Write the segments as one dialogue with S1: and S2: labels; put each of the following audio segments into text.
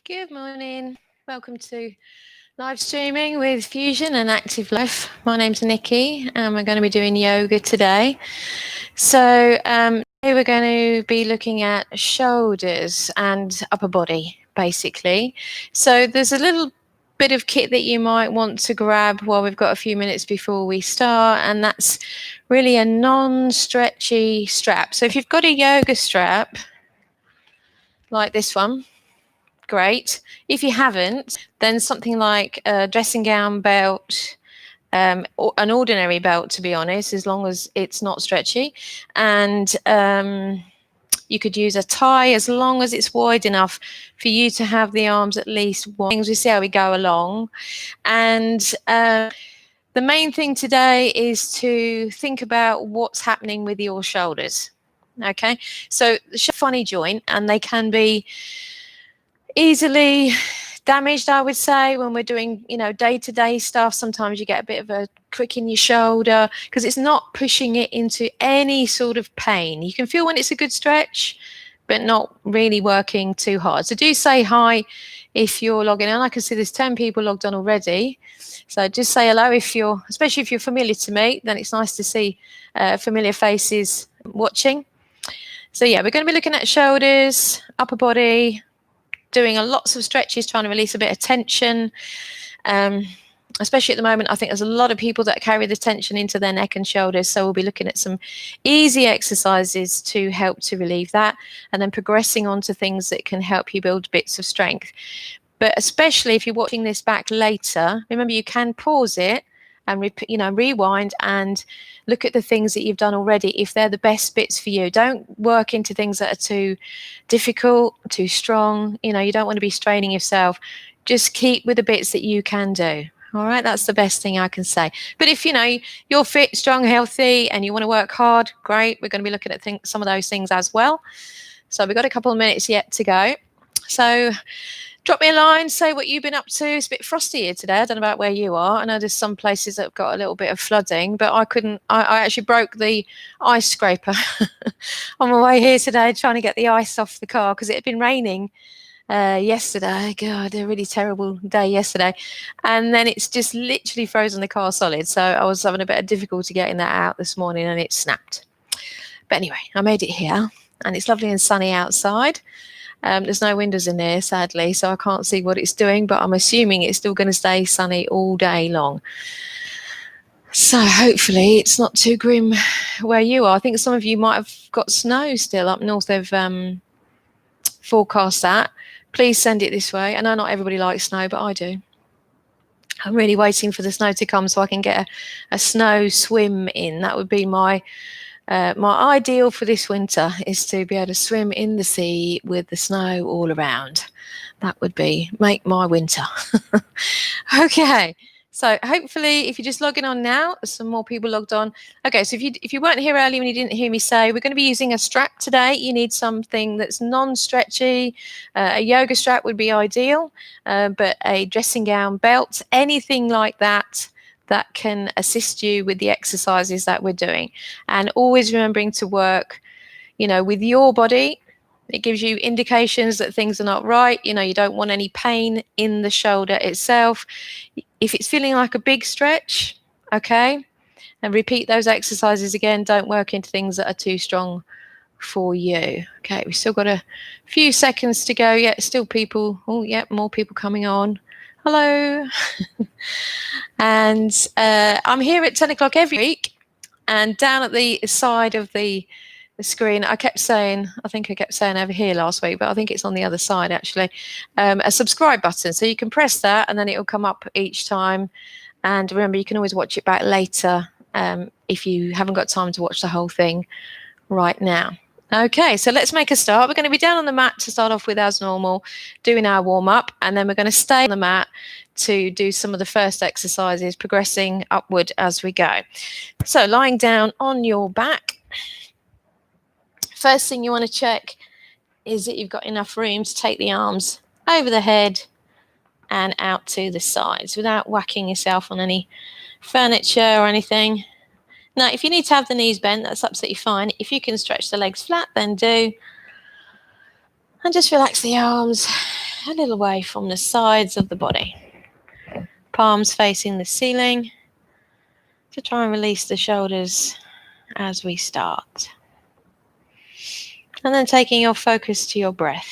S1: Good morning. Welcome to live streaming with Fusion and Active Life. My name's Nikki and we're going to be doing yoga today. So today we're going to be looking at shoulders and upper body, basically. So there's a little bit of kit that you might want to grab while we've got a few minutes before we start, and that's really a non-stretchy strap. So if you've got a yoga strap like this one, great. If you haven't, then something like a dressing gown belt, or an ordinary belt, to be honest, as long as it's not stretchy. And you could use a tie as long as it's wide enough for you to have the arms at least wide. We see how we go along. And the main thing today is to think about what's happening with your shoulders. Okay, so the funny joint, and they can be easily damaged, I would say, when we're doing, day-to-day stuff. Sometimes you get a bit of a crick in your shoulder because it's not pushing it into any sort of pain. You can feel when it's a good stretch, but not really working too hard. So do say hi if you're logging on. I can see there's 10 people logged on already. So just say hello especially if you're familiar to me, then it's nice to see familiar faces watching. So yeah, we're going to be looking at shoulders, upper body, doing lots of stretches, trying to release a bit of tension. Especially at the moment, I think there's a lot of people that carry the tension into their neck and shoulders. So we'll be looking at some easy exercises to help to relieve that, and then progressing on to things that can help you build bits of strength. But especially if you're watching this back later, remember you can pause it and rewind and look at the things that you've done already if they're the best bits for you. Don't work into things that are too difficult, too strong. You don't want to be straining yourself. Just keep with the bits that you can do. All right, that's the best thing I can say. But if you're fit, strong, healthy, and you want to work hard, great. We're going to be looking at some of those things as well. So we've got a couple of minutes yet to go. So drop me a line, say what you've been up to. It's a bit frosty here today. I don't know about where you are. I know there's some places that have got a little bit of flooding, but I actually broke the ice scraper on my way here today, trying to get the ice off the car because it had been raining yesterday. God, a really terrible day yesterday. And then it's just literally frozen the car solid. So I was having a bit of difficulty getting that out this morning and it snapped. But anyway, I made it here and it's lovely and sunny outside. There's no windows in there, sadly, so I can't see what it's doing, but I'm assuming it's still going to stay sunny all day long. So hopefully it's not too grim where you are. I think some of you might have got snow still up north. They've forecast that. Please send it this way. I know not everybody likes snow, but I do. I'm really waiting for the snow to come so I can get a snow swim in. That would be my ideal for this winter, is to be able to swim in the sea with the snow all around. That would make my winter. Okay, so hopefully if you're just logging on now, some more people logged on. Okay, so if you weren't here earlier and you didn't hear me say, we're going to be using a strap today. You need something that's non-stretchy. A yoga strap would be ideal, but a dressing gown belt, anything like that can assist you with the exercises that we're doing. And always remembering to work, with your body. It gives you indications that things are not right. You don't want any pain in the shoulder itself. If it's feeling like a big stretch, okay, and repeat those exercises again. Don't work into things that are too strong for you. Okay, we've still got a few seconds to go. Yeah, still people. Oh, yeah, more people coming on. Hello. And I'm here at 10 o'clock every week, and down at the side of the screen, I think I kept saying over here last week, but I think it's on the other side actually, a subscribe button. So you can press that and then it will come up each time. And remember, you can always watch it back later if you haven't got time to watch the whole thing right now. Okay, so let's make a start. We're going to be down on the mat to start off with as normal, doing our warm-up, and then we're going to stay on the mat to do some of the first exercises, progressing upward as we go. So lying down on your back. First thing you want to check is that you've got enough room to take the arms over the head and out to the sides without whacking yourself on any furniture or anything. Now, if you need to have the knees bent, that's absolutely fine. If you can stretch the legs flat, then do. And just relax the arms a little away from the sides of the body. Palms facing the ceiling to try and release the shoulders as we start. And then taking your focus to your breath.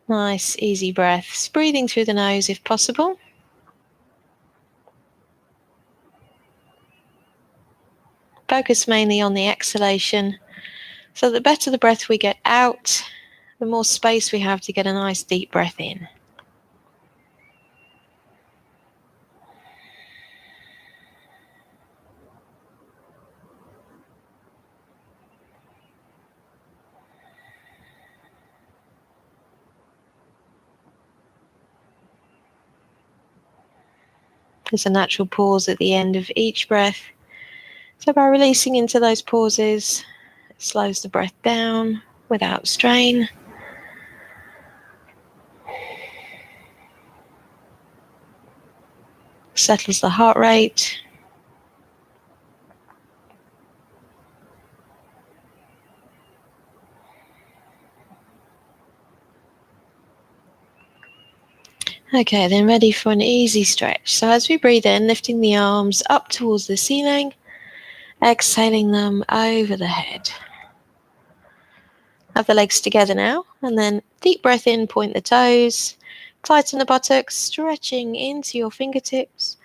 S1: Nice, easy breaths, breathing through the nose if possible. Focus mainly on the exhalation, so the better the breath we get out, the more space we have to get a nice deep breath in. There's a natural pause at the end of each breath. So by releasing into those pauses, it slows the breath down without strain. Settles the heart rate. Okay, then ready for an easy stretch. So as we breathe in, lifting the arms up towards the ceiling, exhaling them over the head. Have the legs together now, and then deep breath in, point the toes, tighten the buttocks, stretching into your fingertips,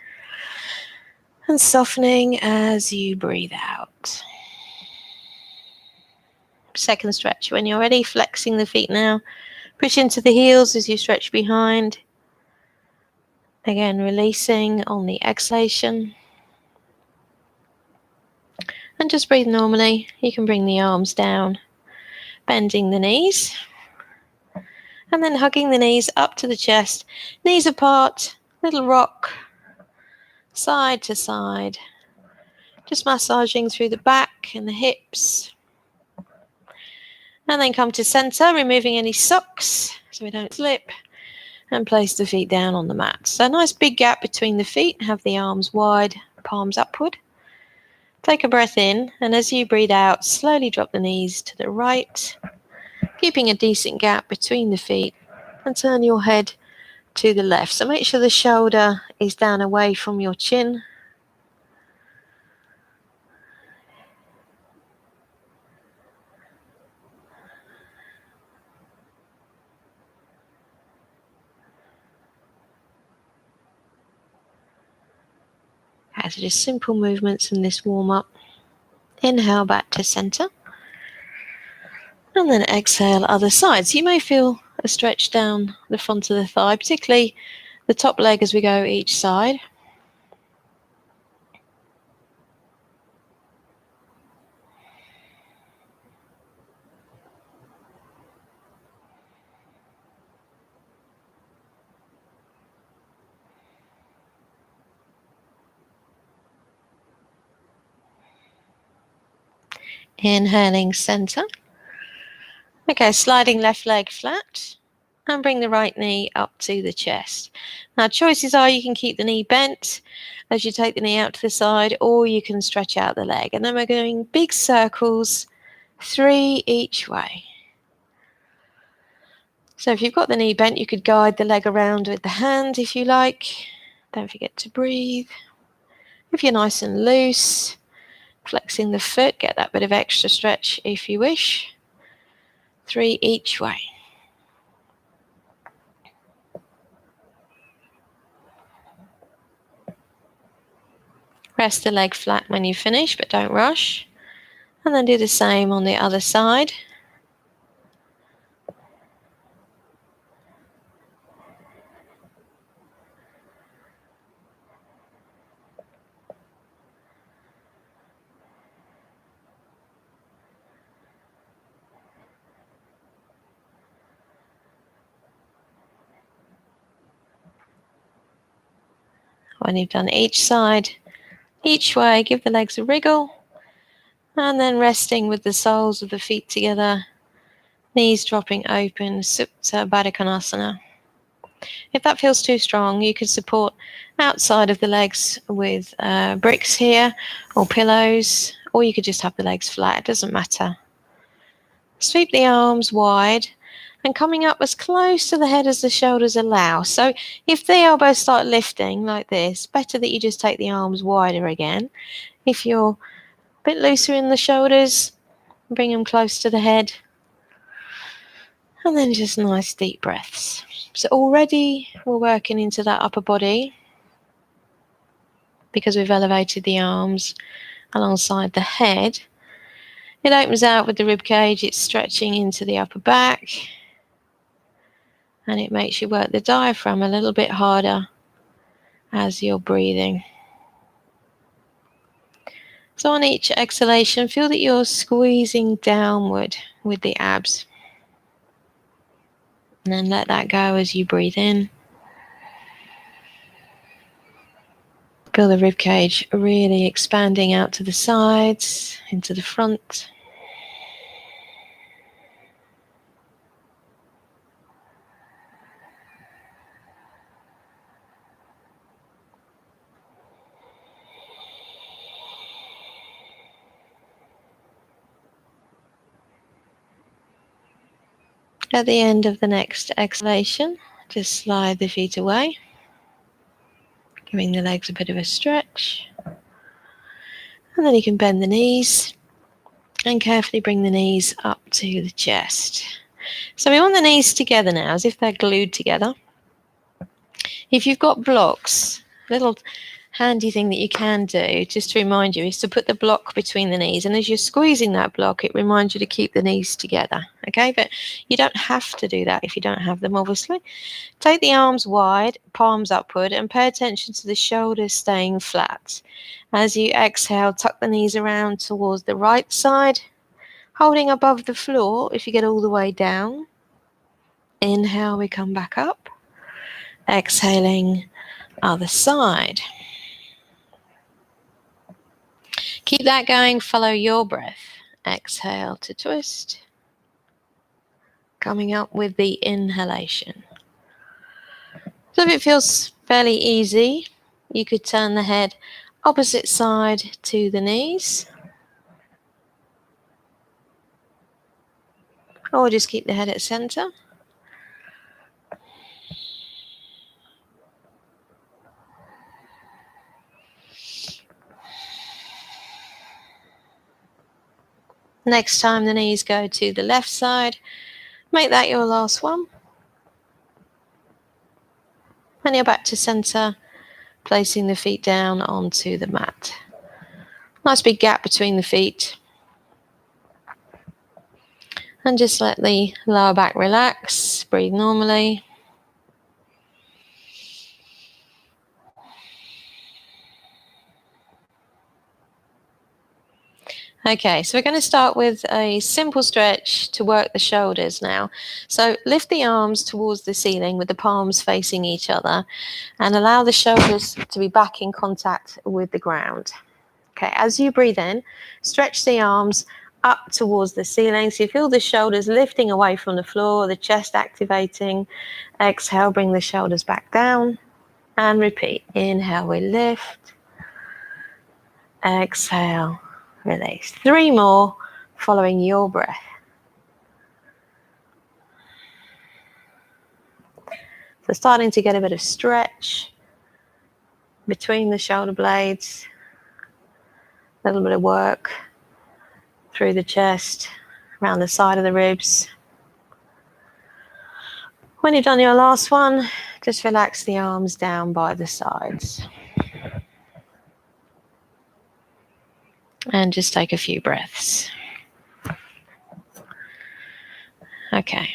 S1: and softening as you breathe out. Second stretch. When you're ready, flexing the feet now. Push into the heels as you stretch behind. Again, releasing on the exhalation. And just breathe normally. You can bring the arms down, bending the knees. And then hugging the knees up to the chest. Knees apart, little rock, side to side. Just massaging through the back and the hips. And then come to center, removing any socks so we don't slip. And place the feet down on the mat. So a nice big gap between the feet. Have the arms wide, palms upward. Take a breath in, and as you breathe out, slowly drop the knees to the right, keeping a decent gap between the feet, and turn your head to the left. So make sure the shoulder is down away from your chin. Okay, so just simple movements in this warm-up. Inhale back to center. And then exhale other side. So you may feel a stretch down the front of the thigh, particularly the top leg as we go each side. Inhaling center. Okay, sliding left leg flat and bring the right knee up to the chest. Now choices are you can keep the knee bent as you take the knee out to the side, or you can stretch out the leg. And then we're going big circles, 3 each way. So if you've got the knee bent, you could guide the leg around with the hand if you like. Don't forget to breathe. If you're nice and loose, flexing the foot, get that bit of extra stretch if you wish. 3 each way. Rest the leg flat when you finish, but don't rush. And then do the same on the other side. When you've done each side, each way, give the legs a wriggle. And then resting with the soles of the feet together, knees dropping open, Supta Baddha Konasana. If that feels too strong, you could support outside of the legs with bricks here or pillows, or you could just have the legs flat, it doesn't matter. Sweep the arms wide and coming up as close to the head as the shoulders allow. So if the elbows start lifting like this, better that you just take the arms wider again. If you're a bit looser in the shoulders, bring them close to the head. And then just nice deep breaths. So already we're working into that upper body because we've elevated the arms alongside the head. It opens out with the rib cage, it's stretching into the upper back, and it makes you work the diaphragm a little bit harder as you're breathing. So on each exhalation, feel that you're squeezing downward with the abs. And then let that go as you breathe in. Feel the rib cage really expanding out to the sides, into the front. At the end of the next exhalation, just slide the feet away, giving the legs a bit of a stretch. And then you can bend the knees and carefully bring the knees up to the chest. So we want the knees together now, as if they're glued together. If you've got blocks, a little handy thing that you can do, just to remind you, is to put the block between the knees. And as you're squeezing that block, it reminds you to keep the knees together. Okay, but you don't have to do that if you don't have them, obviously. Take the arms wide, palms upward, and pay attention to the shoulders staying flat. As you exhale, tuck the knees around towards the right side, holding above the floor if you get all the way down. Inhale, we come back up. Exhaling, other side. Keep that going, follow your breath. Exhale to twist. Coming up with the inhalation. So if it feels fairly easy, you could turn the head opposite side to the knees. Or just keep the head at center. Next time the knees go to the left side, make that your last one. And you're back to center, placing the feet down onto the mat. Nice big gap between the feet. And just let the lower back relax, breathe normally. Okay, so we're going to start with a simple stretch to work the shoulders now. So lift the arms towards the ceiling with the palms facing each other and allow the shoulders to be back in contact with the ground. Okay, as you breathe in, stretch the arms up towards the ceiling. So you feel the shoulders lifting away from the floor, the chest activating. Exhale, bring the shoulders back down and repeat. Inhale, we lift. Exhale, release. 3 more following your breath. So starting to get a bit of stretch between the shoulder blades. A little bit of work through the chest, around the side of the ribs. When you've done your last one, just relax the arms down by the sides. And just take a few breaths. Okay.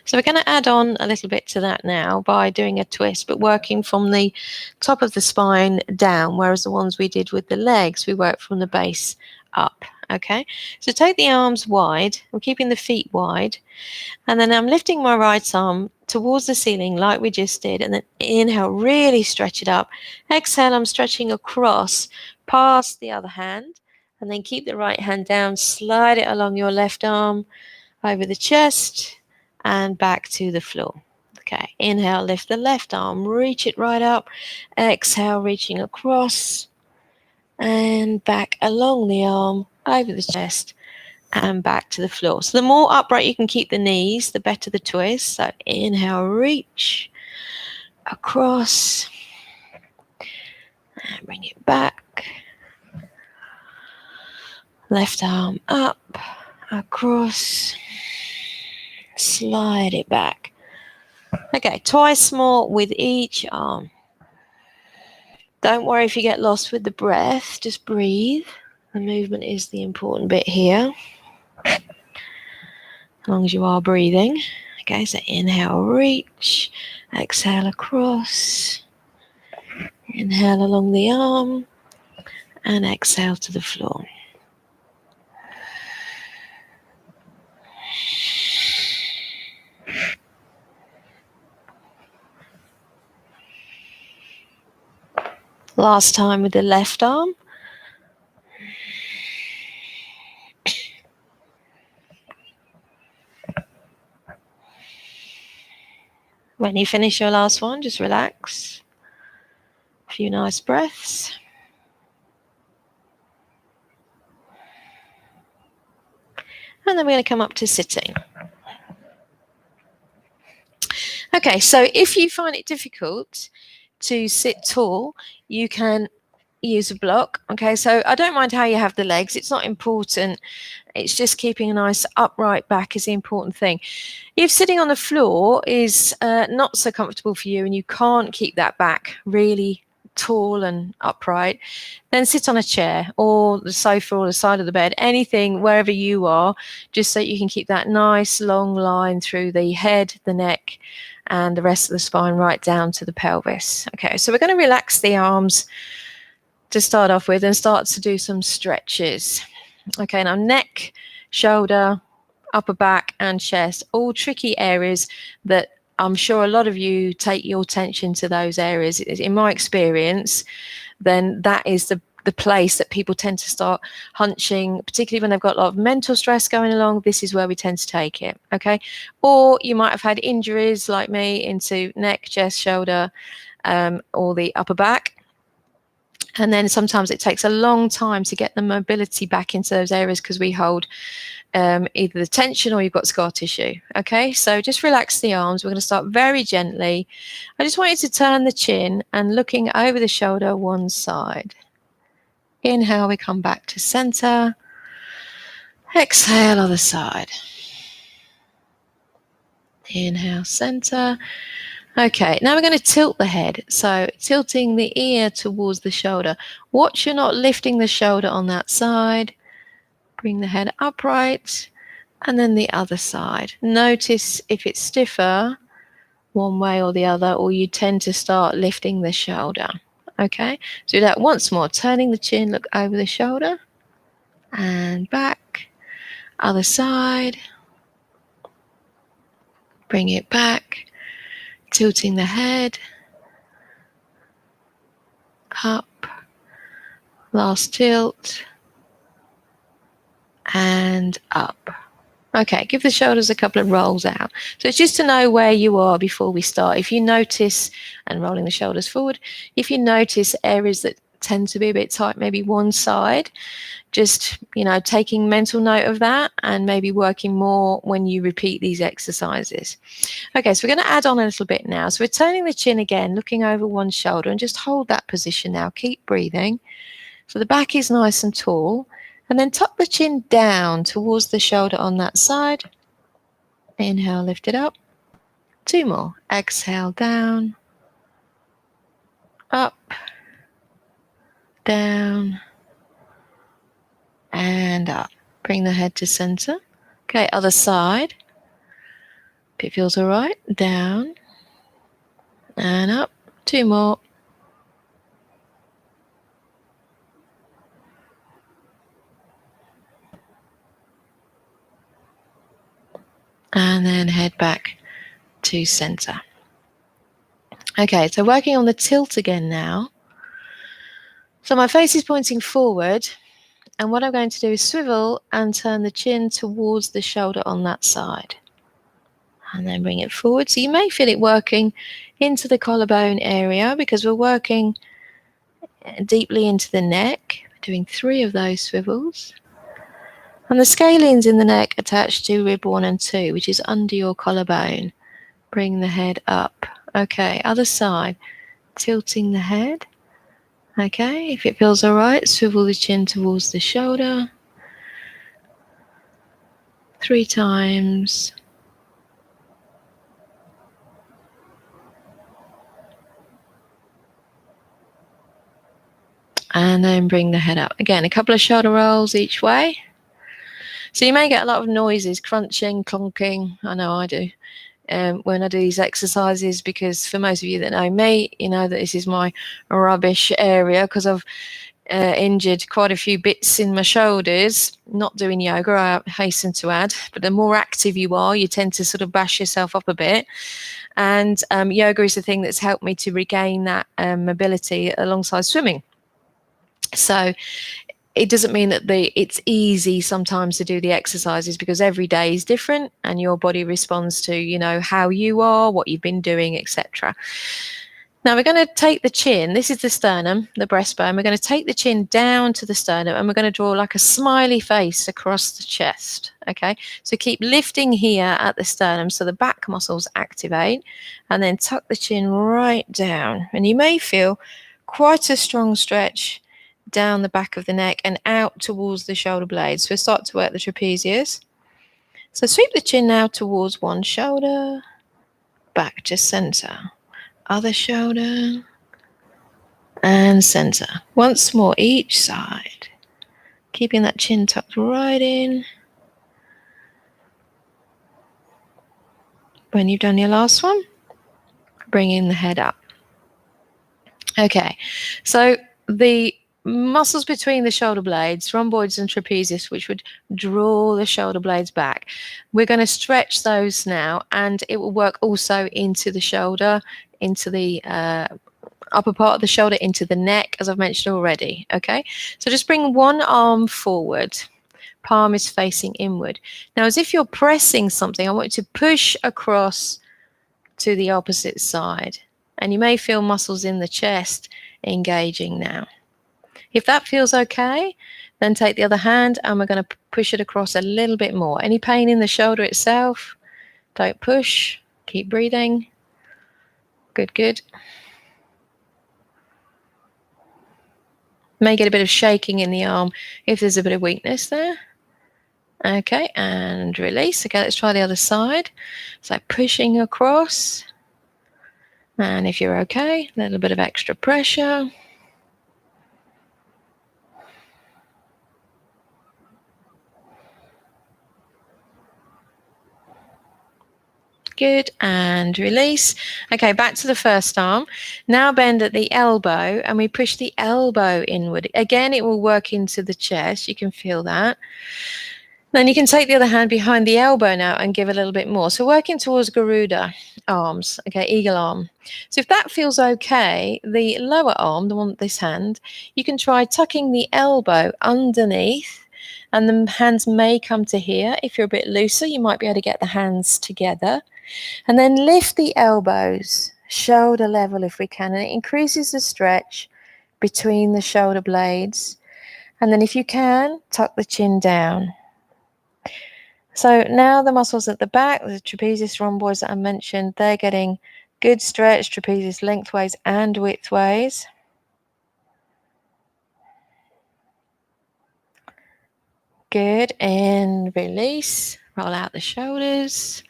S1: So we're going to add on a little bit to that now by doing a twist, but working from the top of the spine down, whereas the ones we did with the legs, we work from the base up. Okay, so take the arms wide. I'm keeping the feet wide. And then I'm lifting my right arm towards the ceiling like we just did. And then inhale, really stretch it up. Exhale, I'm stretching across past the other hand. And then keep the right hand down, slide it along your left arm over the chest and back to the floor. Okay, inhale, lift the left arm, reach it right up. Exhale, reaching across and back along the arm, over the chest and back to the floor. So the more upright you can keep the knees, the better the twist. So inhale, reach across and bring it back. Left arm up, across, slide it back. Okay, twice more with each arm. Don't worry if you get lost with the breath, just breathe. The movement is the important bit here, as long as you are breathing. Okay, so inhale, reach, exhale across, inhale along the arm, and exhale to the floor. Last time with the left arm. When you finish your last one, just relax. A few nice breaths. And then we're going to come up to sitting. Okay, so if you find it difficult to sit tall, you can use a block. Okay, so I don't mind how you have the legs. It's not important. It's just keeping a nice upright back is the important thing. If sitting on the floor is not so comfortable for you and you can't keep that back really tall and upright, then sit on a chair or the sofa or the side of the bed, anything, wherever you are, just so you can keep that nice long line through the head, the neck, and the rest of the spine right down to the pelvis. Okay, so we're going to relax the arms to start off with and start to do some stretches. Okay, now neck, shoulder, upper back and chest, all tricky areas that I'm sure a lot of you take your attention to those areas. In my experience, then that is the place that people tend to start hunching, particularly when they've got a lot of mental stress going along. This is where we tend to take it, okay? Or you might have had injuries like me into neck, chest, shoulder, or the upper back. And then sometimes it takes a long time to get the mobility back into those areas because we hold either the tension or you've got scar tissue. Okay, so just relax the arms. We're going to start very gently. I just want you to turn the chin and looking over the shoulder one side. Inhale, we come back to center. Exhale, other side. Inhale, center. Okay, now we're going to tilt the head. So tilting the ear towards the shoulder. Watch you're not lifting the shoulder on that side. Bring the head upright. And then the other side. Notice if it's stiffer one way or the other, or you tend to start lifting the shoulder. Okay, do that once more. Turning the chin, look over the shoulder. And back. Other side. Bring it back. Tilting the head, up, last tilt, and up. Okay, give the shoulders a couple of rolls out. So it's just to know where you are before we start. If you notice, and rolling the shoulders forward, if you notice areas that tend to be a bit tight, maybe one side, just, taking mental note of that and maybe working more when you repeat these exercises. Okay, so we're going to add on a little bit now. So we're turning the chin again, looking over one shoulder, and just hold that position now. Keep breathing. So the back is nice and tall. And then tuck the chin down towards the shoulder on that side. Inhale, lift it up. 2 more. Exhale, down, up, down, and up. Bring the head to center. Okay, other side. If it feels all right, down and up. 2 more. And then head back to center. Okay, so working on the tilt again now. So my face is pointing forward, and what I'm going to do is swivel and turn the chin towards the shoulder on that side. And then bring it forward. So you may feel it working into the collarbone area because we're working deeply into the neck. We're doing 3 of those swivels. And the scalene's in the neck attached to rib 1 and 2, which is under your collarbone. Bring the head up. Okay, other side. Tilting the head. Okay, if it feels all right, swivel the chin towards the shoulder. 3 times. And then bring the head up. Again, a couple of shoulder rolls each way. So you may get a lot of noises, crunching, clunking. I know I do. When I do these exercises, because for most of you that know me, you know that this is my rubbish area, because I've injured quite a few bits in my shoulders, not doing yoga, I hasten to add, but the more active you are, you tend to sort of bash yourself up a bit. And yoga is the thing that's helped me to regain that mobility alongside swimming. So it doesn't mean that it's easy sometimes to do the exercises, because every day is different and your body responds to, you know, how you are, what you've been doing, etc. Now we're going to take the chin, this is the sternum, the breastbone, we're going to take the chin down to the sternum and we're going to draw like a smiley face across the chest, okay? So keep lifting here at the sternum so the back muscles activate, and then tuck the chin right down. And you may feel quite a strong stretch down the back of the neck and out towards the shoulder blades. So we'll start to work the trapezius. So sweep the chin now towards one shoulder, back to center. Other shoulder, and center. Once more each side. Keeping that chin tucked right in. When you've done your last one, bringing the head up. Okay, so the muscles between the shoulder blades, rhomboids and trapezius, which would draw the shoulder blades back, we're going to stretch those now, and it will work also into the shoulder, into the upper part of the shoulder, into the neck, as I've mentioned already. Okay, so just bring one arm forward, palm is facing inward. Now, as if you're pressing something, I want you to push across to the opposite side, and you may feel muscles in the chest engaging now. If that feels okay, then take the other hand and we're going to push it across a little bit more. Any pain in the shoulder itself? Don't push. Keep breathing. Good, good. May get a bit of shaking in the arm if there's a bit of weakness there. Okay, and release. Okay, let's try the other side. So pushing across. And if you're okay, a little bit of extra pressure. Good, and release. Okay, back to the first arm. Now bend at the elbow and we push the elbow inward. Again, it will work into the chest. You can feel that. Then you can take the other hand behind the elbow now and give a little bit more. So working towards Garuda arms, okay, eagle arm. So if that feels okay, the lower arm, the one with this hand, you can try tucking the elbow underneath, and the hands may come to here. If you're a bit looser, you might be able to get the hands together. And then lift the elbows, shoulder level if we can, and it increases the stretch between the shoulder blades. And then if you can, tuck the chin down. So now the muscles at the back, the trapezius, rhomboids that I mentioned, they're getting good stretch, trapezius lengthways and widthways. Good, and release, roll out the shoulders.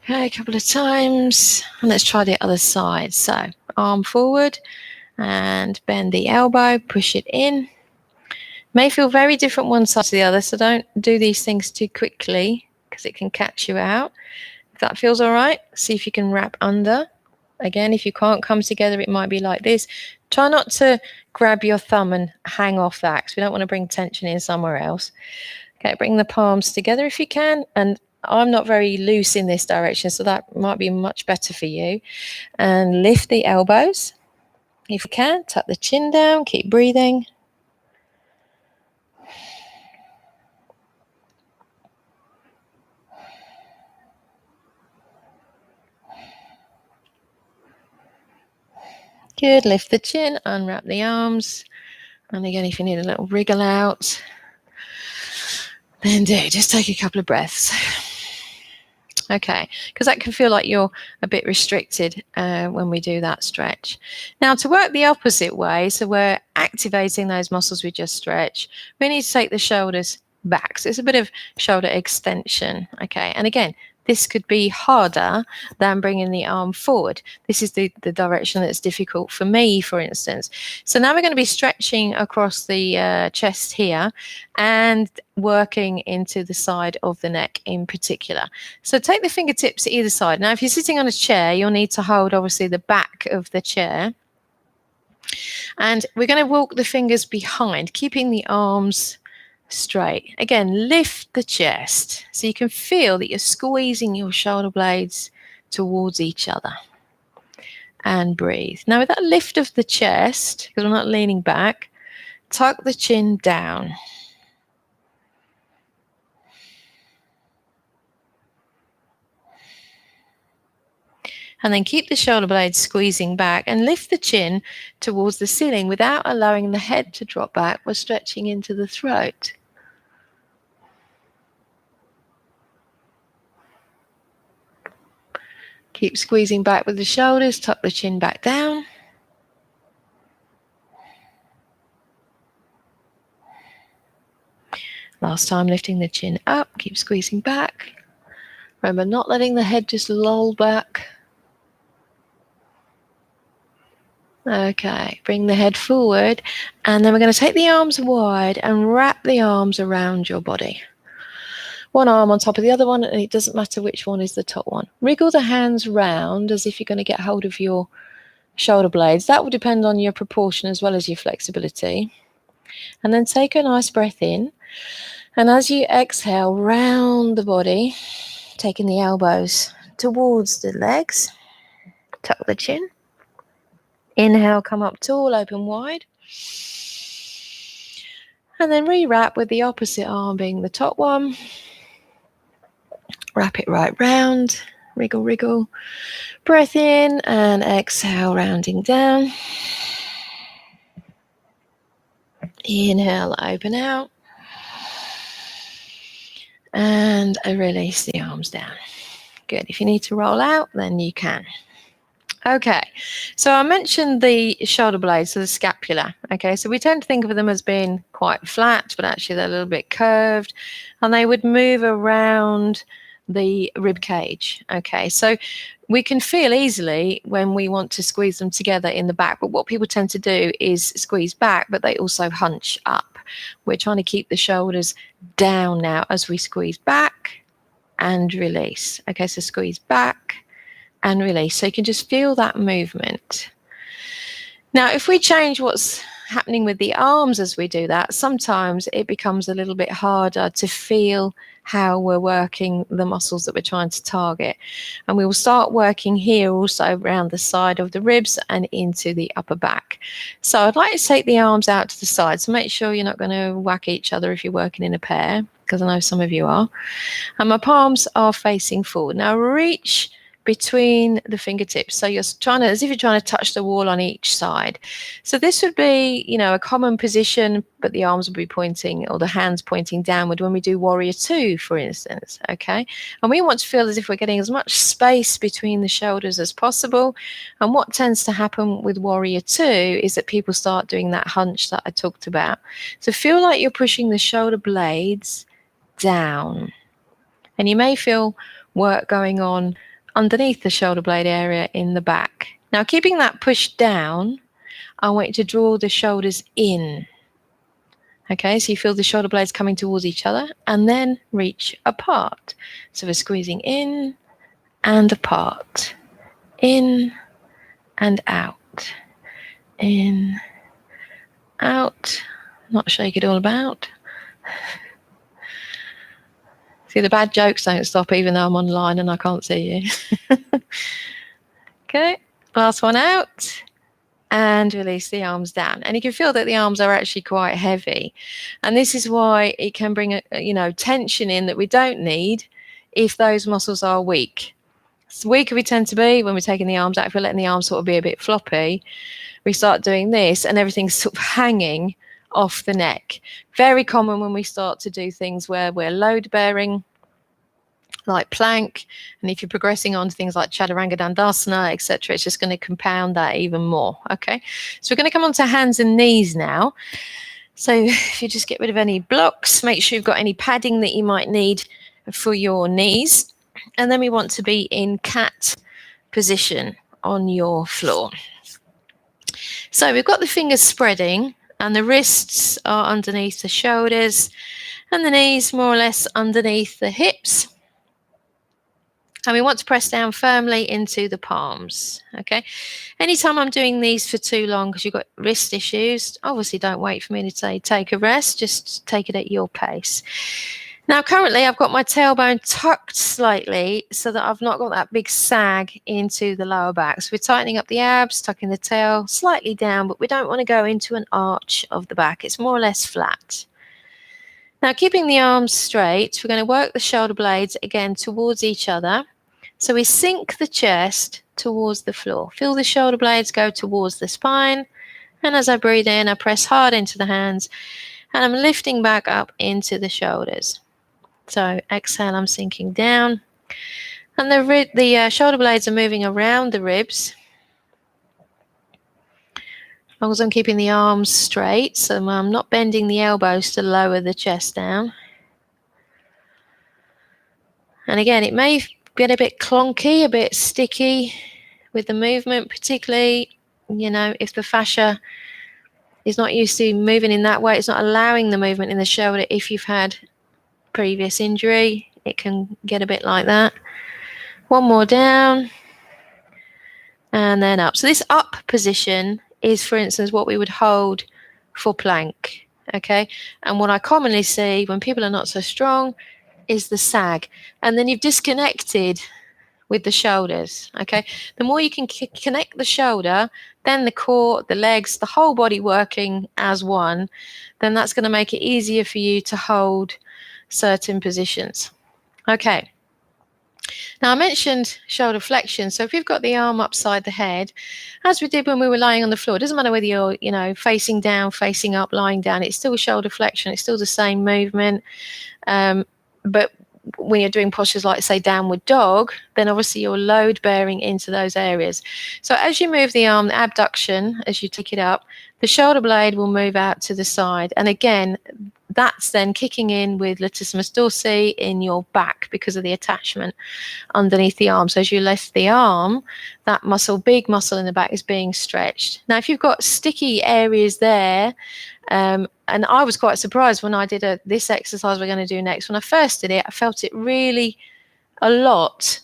S1: Okay, a couple of times, and let's try the other side. So arm forward and bend the elbow, push it in. May feel very different one side to the other, so don't do these things too quickly because it can catch you out. If that feels all right, see if you can wrap under. Again, if you can't come together, it might be like this. Try not to grab your thumb and hang off that, because we don't want to bring tension in somewhere else. Okay, bring the palms together if you can, and I'm not very loose in this direction, so that might be much better for you. And lift the elbows. If you can, tuck the chin down, keep breathing. Good, lift the chin, unwrap the arms. And again, if you need a little wriggle out. then just take a couple of breaths. Okay, because that can feel like you're a bit restricted when we do that stretch. Now, to work the opposite way, so we're activating those muscles we just stretched, we need to take the shoulders back. So it's a bit of shoulder extension. Okay, and again, this could be harder than bringing the arm forward. This is the direction that's difficult for me, for instance. So now we're going to be stretching across the chest here and working into the side of the neck in particular. So take the fingertips either side. Now, if you're sitting on a chair, you'll need to hold, obviously, the back of the chair. And we're going to walk the fingers behind, keeping the arms straight. Again, lift the chest so you can feel that you're squeezing your shoulder blades towards each other. And breathe. Now, with that lift of the chest, because we're not leaning back, tuck the chin down. And then keep the shoulder blades squeezing back and lift the chin towards the ceiling without allowing the head to drop back. We're stretching into the throat. Keep squeezing back with the shoulders, tuck the chin back down. Last time, lifting the chin up, keep squeezing back. Remember, not letting the head just loll back. Okay, bring the head forward, and then we're going to take the arms wide and wrap the arms around your body. One arm on top of the other one, and it doesn't matter which one is the top one. Wriggle the hands round as if you're going to get hold of your shoulder blades. That will depend on your proportion as well as your flexibility. And then take a nice breath in. And as you exhale, round the body, taking the elbows towards the legs. Tuck the chin. Inhale, come up tall, open wide. And then re-wrap with the opposite arm being the top one. Wrap it right round. Wriggle, wriggle. Breath in and exhale, rounding down. Inhale, open out. And release the arms down. Good. If you need to roll out, then you can. Okay, so I mentioned the shoulder blades, so the scapula. Okay, so we tend to think of them as being quite flat, but actually they're a little bit curved, and they would move around the rib cage. Okay, so we can feel easily when we want to squeeze them together in the back, but what people tend to do is squeeze back, but they also hunch up. We're trying to keep the shoulders down now as we squeeze back and release. Okay, so squeeze back and release. So you can just feel that movement. Now, if we change what's happening with the arms as we do that, sometimes it becomes a little bit harder to feel how we're working the muscles that we're trying to target. And we will start working here also around the side of the ribs and into the upper back. So I'd like to take the arms out to the side. So make sure you're not going to whack each other if you're working in a pair, because I know some of you are. And my palms are facing forward. Now reach between the fingertips. So you're trying to, as if you're trying to touch the wall on each side. So this would be, a common position, but the arms will be pointing, or the hands pointing downward when we do warrior two, for instance. Okay. And we want to feel as if we're getting as much space between the shoulders as possible. And what tends to happen with warrior two is that people start doing that hunch that I talked about. So feel like you're pushing the shoulder blades down. And you may feel work going on underneath the shoulder blade area in the back. Now, keeping that push down, I want you to draw the shoulders in. Okay, so you feel the shoulder blades coming towards each other and then reach apart. So we're squeezing in and apart, in and out, in, out. Not shake it all about. See, the bad jokes don't stop even though I'm online and I can't see you. Okay, last one out. And release the arms down. And you can feel that the arms are actually quite heavy. And this is why it can bring tension in that we don't need if those muscles are weak. The weaker we tend to be when we're taking the arms out, if we're letting the arms sort of be a bit floppy, we start doing this and everything's sort of hanging off the neck. Very common when we start to do things where we're load bearing, like plank, and if you're progressing on to things like chaturanga dandasana, etc., it's just going to compound that even more. Okay, so we're going to come on to hands and knees now. So if you just get rid of any blocks, make sure you've got any padding that you might need for your knees, and then we want to be in cat position on your floor. So we've got the fingers spreading and the wrists are underneath the shoulders and the knees more or less underneath the hips. And we want to press down firmly into the palms, okay? Anytime I'm doing these for too long because you've got wrist issues, obviously don't wait for me to say take a rest, just take it at your pace. Now, currently, I've got my tailbone tucked slightly so that I've not got that big sag into the lower back. So we're tightening up the abs, tucking the tail slightly down, but we don't want to go into an arch of the back. It's more or less flat. Now, keeping the arms straight, we're going to work the shoulder blades again towards each other. So we sink the chest towards the floor. Feel the shoulder blades go towards the spine. And as I breathe in, I press hard into the hands and I'm lifting back up into the shoulders. So exhale, I'm sinking down. And the shoulder blades are moving around the ribs. As long as I'm keeping the arms straight, so I'm not bending the elbows to lower the chest down. And again, it may get a bit clunky, a bit sticky with the movement, particularly, if the fascia is not used to moving in that way, it's not allowing the movement in the shoulder. If you've had previous injury, it can get a bit like that. One more down and then up. So this up position is, for instance, what we would hold for plank, okay? And what I commonly see when people are not so strong is the sag, and then you've disconnected with the shoulders, okay? The more you can connect the shoulder, then the core, the legs, the whole body working as one, then that's going to make it easier for you to hold certain positions. Okay. Now, I mentioned shoulder flexion. So if you've got the arm upside the head, as we did when we were lying on the floor, it doesn't matter whether you're, facing down, facing up, lying down, it's still shoulder flexion. It's still the same movement. But when you're doing postures like, say, downward dog, then obviously you're load bearing into those areas. So as you move the arm, the abduction, as you take it up, the shoulder blade will move out to the side. And again, that's then kicking in with latissimus dorsi in your back because of the attachment underneath the arm. So as you lift the arm, that muscle, big muscle in the back, is being stretched. Now, if you've got sticky areas there, and I was quite surprised when I did this exercise we're going to do next. When I first did it, I felt it really a lot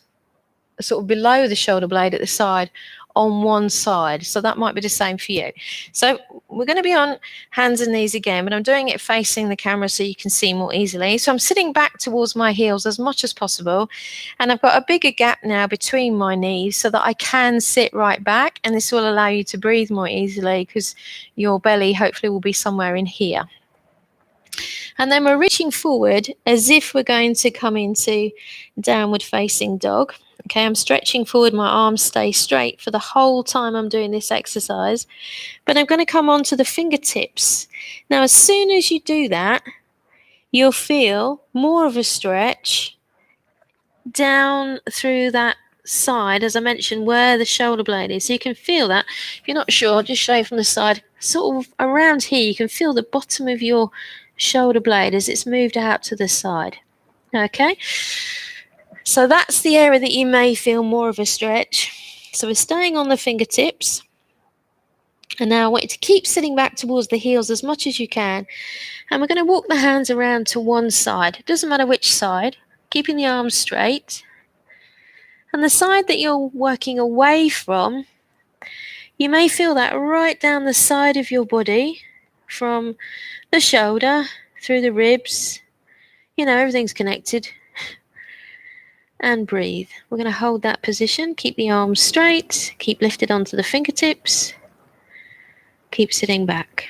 S1: sort of below the shoulder blade at the side on one side. So that might be the same for you. So we're going to be on hands and knees again, but I'm doing it facing the camera so you can see more easily. So I'm sitting back towards my heels as much as possible, and I've got a bigger gap now between my knees so that I can sit right back, and this will allow you to breathe more easily because your belly hopefully will be somewhere in here. And then we're reaching forward as if we're going to come into downward facing dog. Okay, I'm stretching forward, my arms stay straight for the whole time I'm doing this exercise, but I'm going to come onto the fingertips. Now, as soon as you do that, you'll feel more of a stretch down through that side, as I mentioned, where the shoulder blade is. So you can feel that. If you're not sure, I'll just show you from the side. Sort of around here, you can feel the bottom of your shoulder blade as it's moved out to the side. Okay, so that's the area that you may feel more of a stretch. So we're staying on the fingertips, and now I want you to keep sitting back towards the heels as much as you can, and we're going to walk the hands around to one side. It doesn't matter which side, keeping the arms straight, and the side that you're working away from, you may feel that right down the side of your body, from the shoulder through the ribs. Everything's connected. And breathe. We're going to hold that position. Keep the arms straight. Keep lifted onto the fingertips. Keep sitting back.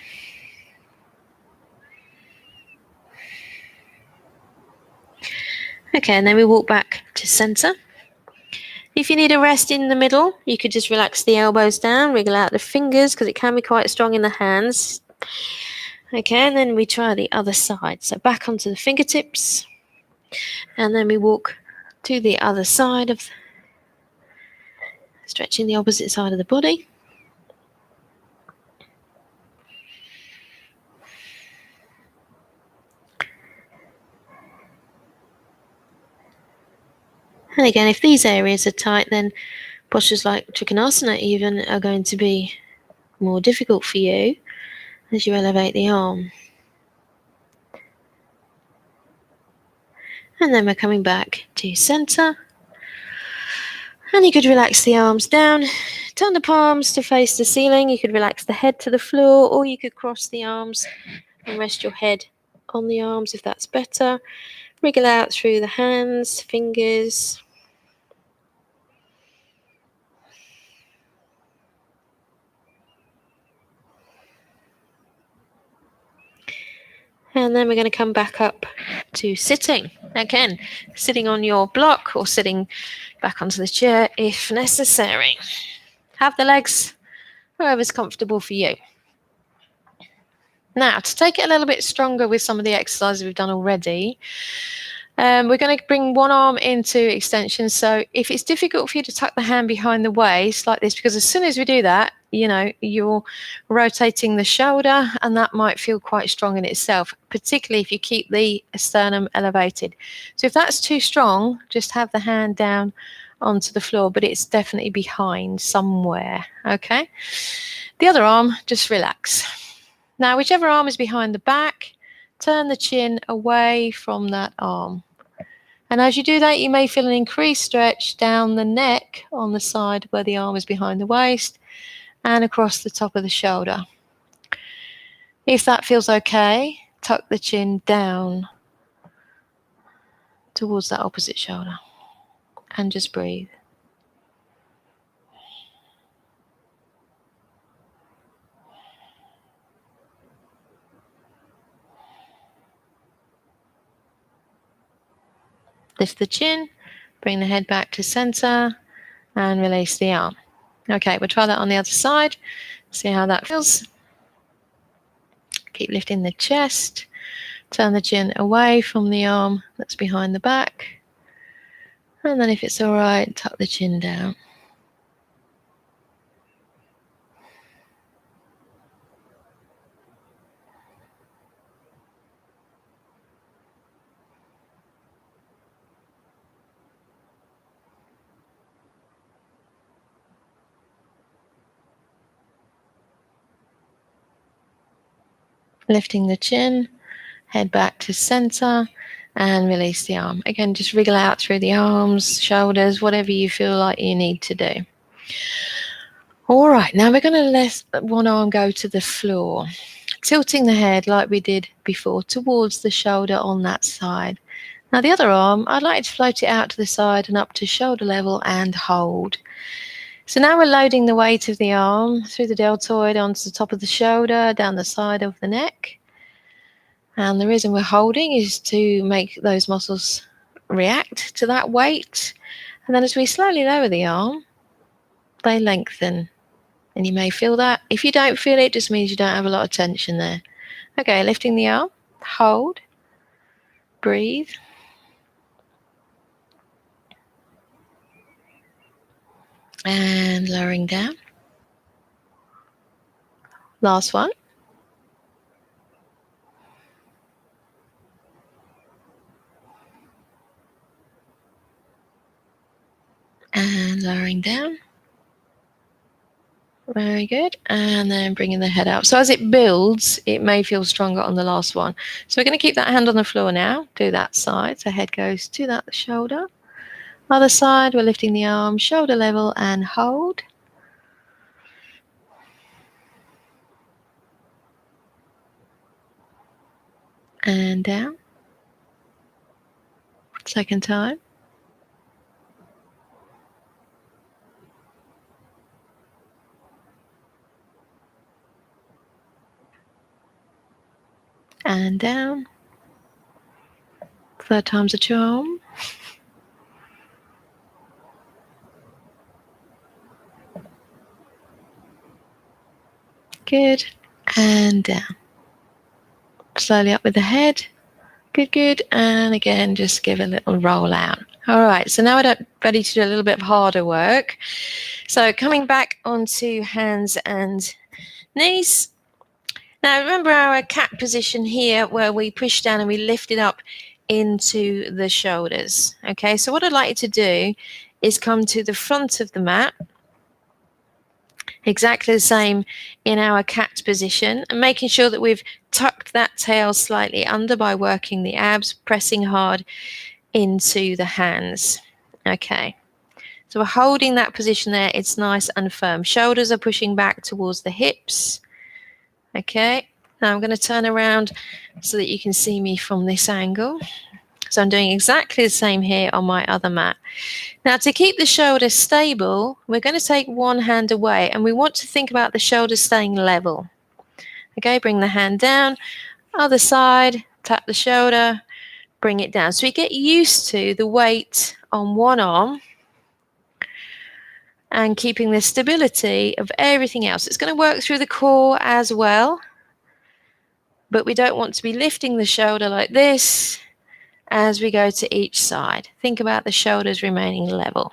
S1: Okay, and then we walk back to center. If you need a rest in the middle, you could just relax the elbows down, wriggle out the fingers because it can be quite strong in the hands. Okay, and then we try the other side. So back onto the fingertips, and then we walk to the other side of, stretching the opposite side of the body. And again, if these areas are tight, then postures like Trikonasana even are going to be more difficult for you as you elevate the arm. And then we're coming back to center. And you could relax the arms down, turn the palms to face the ceiling. You could relax the head to the floor, or you could cross the arms and rest your head on the arms if that's better. Wriggle out through the hands, fingers. And then we're going to come back up to sitting. Again, sitting on your block or sitting back onto the chair if necessary. Have the legs wherever's comfortable for you. Now, to take it a little bit stronger with some of the exercises we've done already, we're going to bring one arm into extension. So if it's difficult for you to tuck the hand behind the waist like this, because as soon as we do that, you're rotating the shoulder, and that might feel quite strong in itself, particularly if you keep the sternum elevated. So if that's too strong, just have the hand down onto the floor, but it's definitely behind somewhere, okay? The other arm, just relax. Now, whichever arm is behind the back, turn the chin away from that arm. And as you do that, you may feel an increased stretch down the neck on the side where the arm is behind the waist and across the top of the shoulder. If that feels okay, tuck the chin down towards that opposite shoulder and just breathe. Lift the chin, bring the head back to center, and release the arm. Okay, we'll try that on the other side, see how that feels. Keep lifting the chest, turn the chin away from the arm that's behind the back, and then if it's all right, tuck the chin down. Lifting the chin, head back to center, and release the arm. Again, just wriggle out through the arms, shoulders, whatever you feel like you need to do. All right, now we're going to let one arm go to the floor, tilting the head like we did before towards the shoulder on that side. Now the other arm, I'd like to float it out to the side and up to shoulder level and hold. So now we're loading the weight of the arm through the deltoid onto the top of the shoulder, down the side of the neck. And the reason we're holding is to make those muscles react to that weight. And then as we slowly lower the arm, they lengthen. And you may feel that. If you don't feel it, it just means you don't have a lot of tension there. Okay, lifting the arm, hold, breathe. And lowering down. Last one. And lowering down. Very good. And then bringing the head up. So as it builds, it may feel stronger on the last one. So we're going to keep that hand on the floor now. Do that side. So head goes to that shoulder. Other side, we're lifting the arm, shoulder level, and hold. And down. Second time. And down. Third time's a charm. Good. And down. slowly up with the head. Good, good. And again, just give a little roll out. All right, so now we're ready to do a little bit of harder work. So coming back onto hands and knees. Now remember our cat position here where we push down and we lift it up into the shoulders. Okay, so what I'd like you to do is come to the front of the mat, exactly the same in our cat position, and making sure that we've tucked that tail slightly under by working the abs, pressing hard into the hands. Okay, so we're holding that position there. It's nice and firm. Shoulders are pushing back towards the hips. Okay, now I'm going to turn around so that you can see me from this angle. So I'm doing exactly the same here on my other mat. Now to keep the shoulders stable, we're going to take one hand away and we want to think about the shoulders staying level. Okay, bring the hand down, other side, tap the shoulder, bring it down. So we get used to the weight on one arm and keeping the stability of everything else. It's going to work through the core as well, but we don't want to be lifting the shoulder like this as we go to each side. Think about the shoulders remaining level.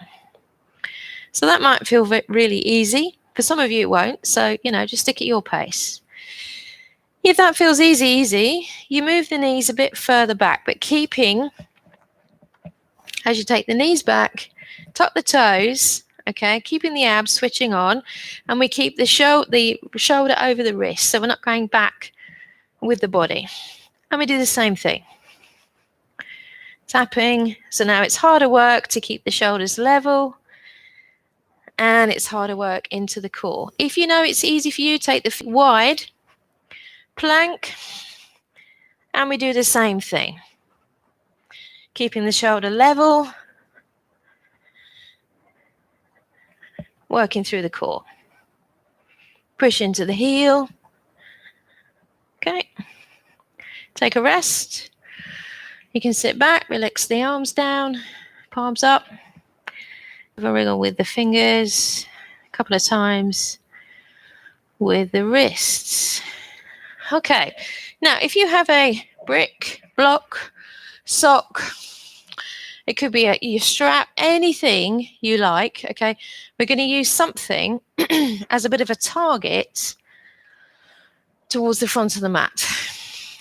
S1: So that might feel really easy. For some of you it won't, so just stick at your pace. If that feels easy, you move the knees a bit further back, but keeping, as you take the knees back, tuck the toes, okay, keeping the abs switching on, and we keep the shoulder over the wrist, so we're not going back with the body. And we do the same thing. Tapping. So now it's harder work to keep the shoulders level, and it's harder work into the core. If you know it's easy for you, take the feet wide, plank, and we do the same thing. Keeping the shoulder level, working through the core. Push into the heel. Okay. Take a rest. You can sit back, relax the arms down, palms up. Have a wriggle with the fingers, a couple of times with the wrists. Okay, now if you have a brick, block, sock, it could be your strap, anything you like, okay? We're going to use something as a bit of a target towards the front of the mat.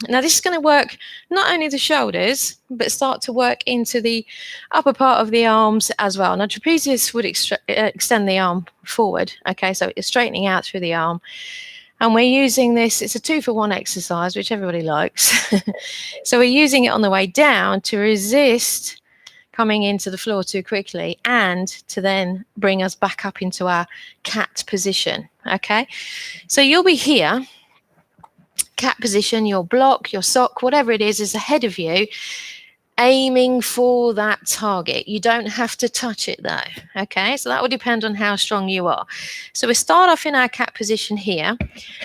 S1: Now this is going to work not only the shoulders, but start to work into the upper part of the arms as well. Now trapezius would extend the arm forward, okay, so it's straightening out through the arm. And we're using this, it's a 2-for-1 exercise, which everybody likes. So we're using it on the way down to resist coming into the floor too quickly and to then bring us back up into our cat position, okay? So you'll be here, cat position, your block, your sock, whatever it is ahead of you, aiming for that target. You don't have to touch it though, okay? So that will depend on how strong you are. So we start off in our cat position here,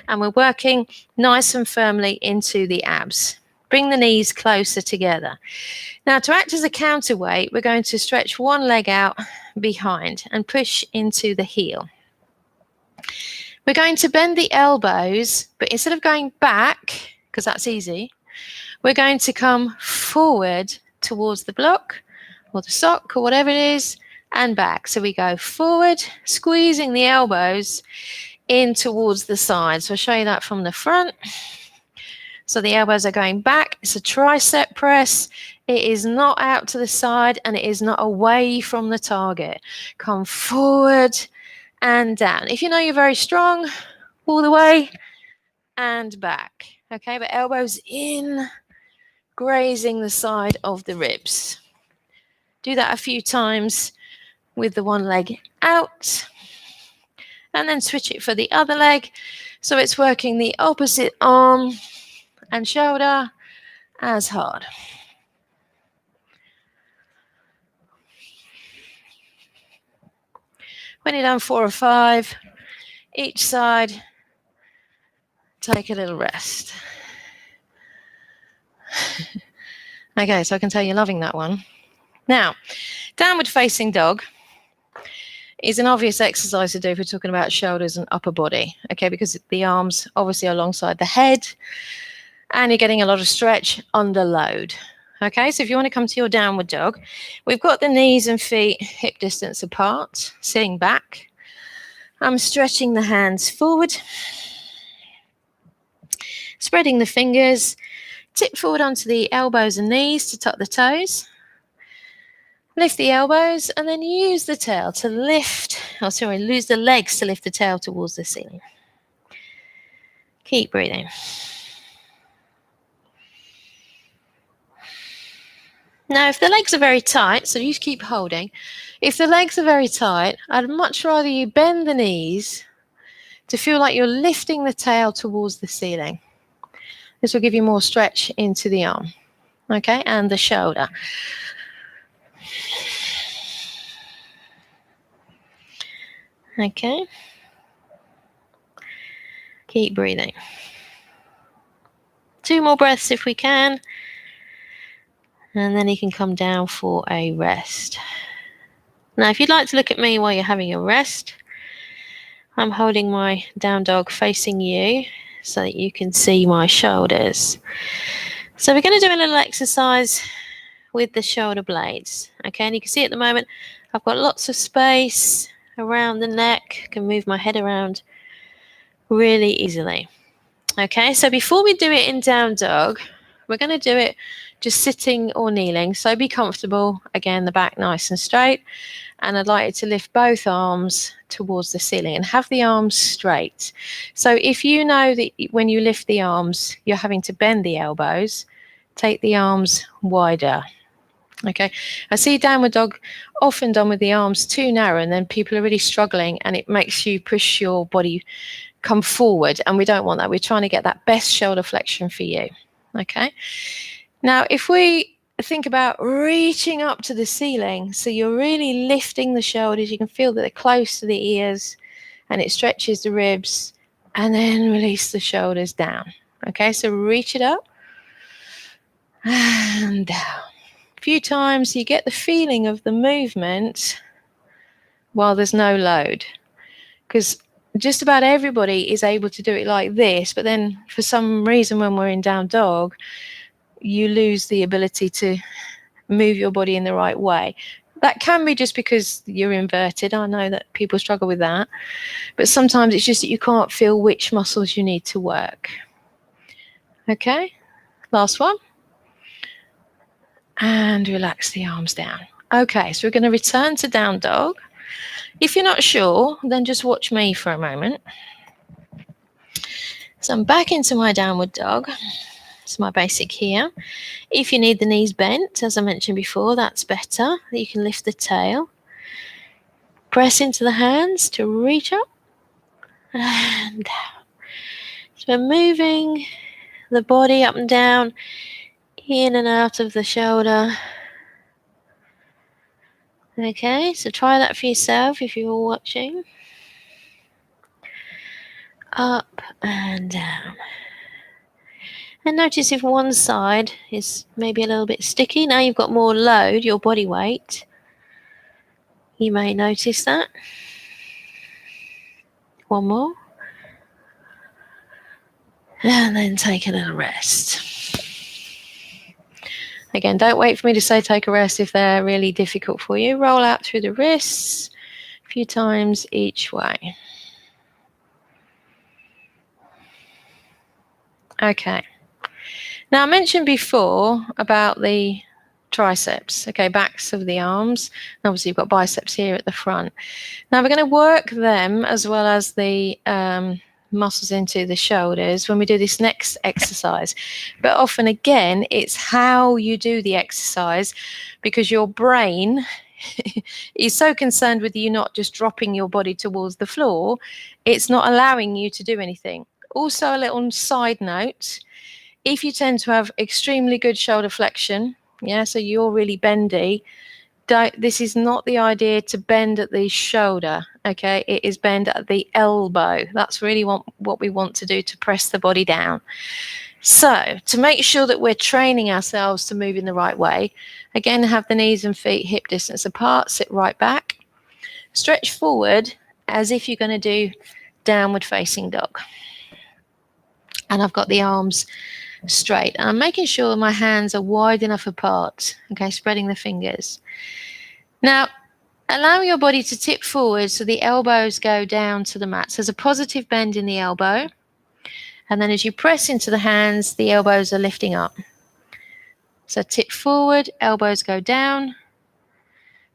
S1: and we're working nice and firmly into the abs. Bring the knees closer together. Now to act as a counterweight, we're going to stretch one leg out behind and push into the heel. We're going to bend the elbows, but instead of going back, because that's easy, we're going to come forward towards the block or the sock or whatever it is and back. So we go forward, squeezing the elbows in towards the side. So I'll show you that from the front. So the elbows are going back. It's a tricep press. It is not out to the side and it is not away from the target. Come forward and down. If you know you're very strong, all the way and back. Okay, but elbows in, grazing the side of the ribs. Do that a few times with the one leg out, and then switch it for the other leg. So it's working the opposite arm and shoulder as hard. When you're done 4 or 5, each side, take a little rest. Okay, so I can tell you're loving that one. Now, downward facing dog is an obvious exercise to do if we're talking about shoulders and upper body, okay, because the arms obviously are alongside the head and you're getting a lot of stretch under load. Okay, so if you want to come to your downward dog, we've got the knees and feet hip distance apart, sitting back. I'm stretching the hands forward, spreading the fingers, tip forward onto the elbows and knees to tuck the toes. Lift the elbows and then use the tail to use the legs to lift the tail towards the ceiling. Keep breathing. Now, if the legs are very tight, so you keep holding, if the legs are very tight, I'd much rather you bend the knees to feel like you're lifting the tail towards the ceiling. This will give you more stretch into the arm, okay, and the shoulder. Okay. Keep breathing. 2 more breaths if we can. And then you can come down for a rest. Now, if you'd like to look at me while you're having a rest, I'm holding my down dog facing you so that you can see my shoulders. So we're going to do a little exercise with the shoulder blades. Okay, and you can see at the moment I've got lots of space around the neck. I can move my head around really easily. Okay, so before we do it in down dog, we're going to do it just sitting or kneeling. So be comfortable. Again, the back nice and straight. And I'd like you to lift both arms towards the ceiling and have the arms straight. So if you know that when you lift the arms, you're having to bend the elbows, take the arms wider. Okay, I see downward dog often done with the arms too narrow, and then people are really struggling, and it makes you push your body come forward, and we don't want that. We're trying to get that best shoulder flexion for you. Okay, now if we think about reaching up to the ceiling, so you're really lifting the shoulders, you can feel that they're close to the ears, and it stretches the ribs, and then release the shoulders down. Okay, so reach it up and down. A few times you get the feeling of the movement while there's no load, because just about everybody is able to do it like this, but then for some reason when we're in down dog, you lose the ability to move your body in the right way. That can be just because you're inverted. I know that people struggle with that, but sometimes it's just that you can't feel which muscles you need to work. Okay, last one. And relax the arms down. Okay, so we're going to return to down dog. If you're not sure, then just watch me for a moment. So I'm back into my downward dog. It's my basic here. If you need the knees bent, as I mentioned before, that's better. You can lift the tail. Press into the hands to reach up and down. So we're moving the body up and down, in and out of the shoulder. Okay, so try that for yourself if you're watching. Up and down. And notice if one side is maybe a little bit sticky, now you've got more load, your body weight. You may notice that. One more. And then take a little rest. Again, don't wait for me to say take a rest if they're really difficult for you. Roll out through the wrists a few times each way. Okay. Now, I mentioned before about the triceps, okay, backs of the arms. Obviously, you've got biceps here at the front. Now, we're going to work them as well as the muscles into the shoulders when we do this next exercise. But often, again, it's how you do the exercise, because your brain is so concerned with you not just dropping your body towards the floor, it's not allowing you to do anything. Also, a little side note, if you tend to have extremely good shoulder flexion, so you're really bendy, this is not the idea to bend at the shoulder, okay? It is bend at the elbow. That's really what we want to do to press the body down. So to make sure that we're training ourselves to move in the right way, again, have the knees and feet hip distance apart, sit right back, stretch forward as if you're going to do downward facing dog. And I've got the arms straight. And I'm making sure my hands are wide enough apart, okay, spreading the fingers. Now, allow your body to tip forward so the elbows go down to the mat. So there's a positive bend in the elbow. And then as you press into the hands, the elbows are lifting up. So tip forward, elbows go down.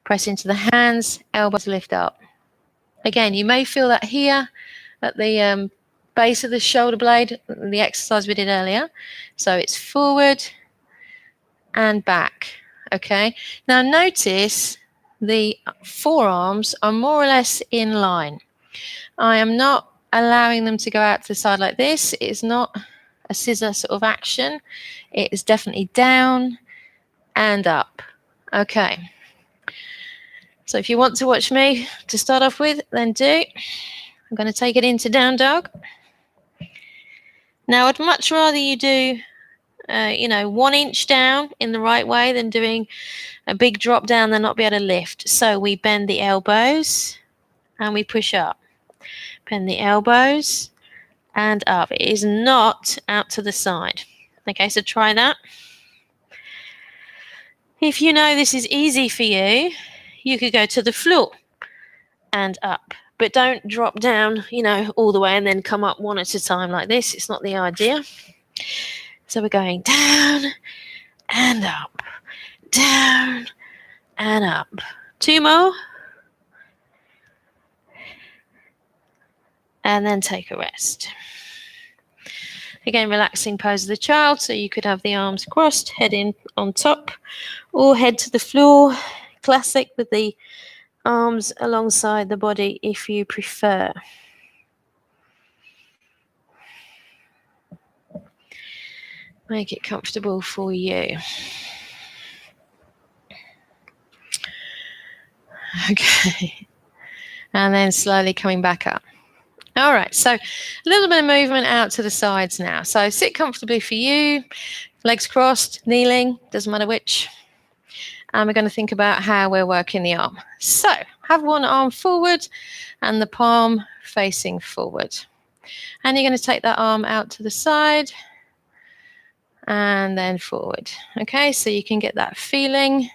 S1: Press into the hands, elbows lift up. Again, you may feel that here at the base of the shoulder blade, the exercise we did earlier. So it's forward and back. Okay. Now notice the forearms are more or less in line. I am not allowing them to go out to the side like this. It is not a scissor sort of action. It is definitely down and up. Okay. So if you want to watch me to start off with, then do. I'm going to take it into down dog. Now, I'd much rather you do, 1 inch down in the right way than doing a big drop down and not be able to lift. So we bend the elbows and we push up. Bend the elbows and up. It is not out to the side. Okay, so try that. If you know this is easy for you, you could go to the floor and up. But don't drop down, all the way and then come up one at a time like this. It's not the idea. So we're going down and up, down and up. 2 more. And then take a rest. Again, relaxing pose of the child. So you could have the arms crossed, head in on top, or head to the floor. Classic with the arms alongside the body if you prefer. Make it comfortable for you. Okay. And then slowly coming back up. All right, so a little bit of movement out to the sides now. So sit comfortably for you, legs crossed, kneeling, doesn't matter which. And we're going to think about how we're working the arm. So have one arm forward and the palm facing forward. And you're going to take that arm out to the side and then forward. Okay, so you can get that feeling.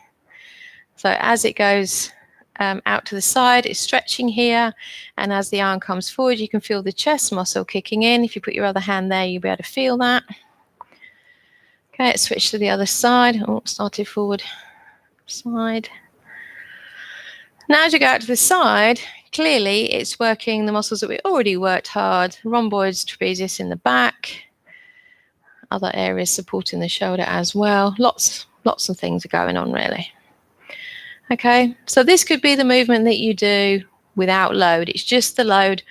S1: So as it goes out to the side, it's stretching here, and as the arm comes forward, you can feel the chest muscle kicking in. If you put your other hand there, you'll be able to feel that. Okay, let's switch to the other side. Oh, started forward, side. Now as you go out to the side, clearly it's working the muscles that we already worked hard, rhomboids, trapezius in the back, other areas supporting the shoulder as well. Lots of things are going on really. Okay, so this could be the movement that you do without load. It's just the load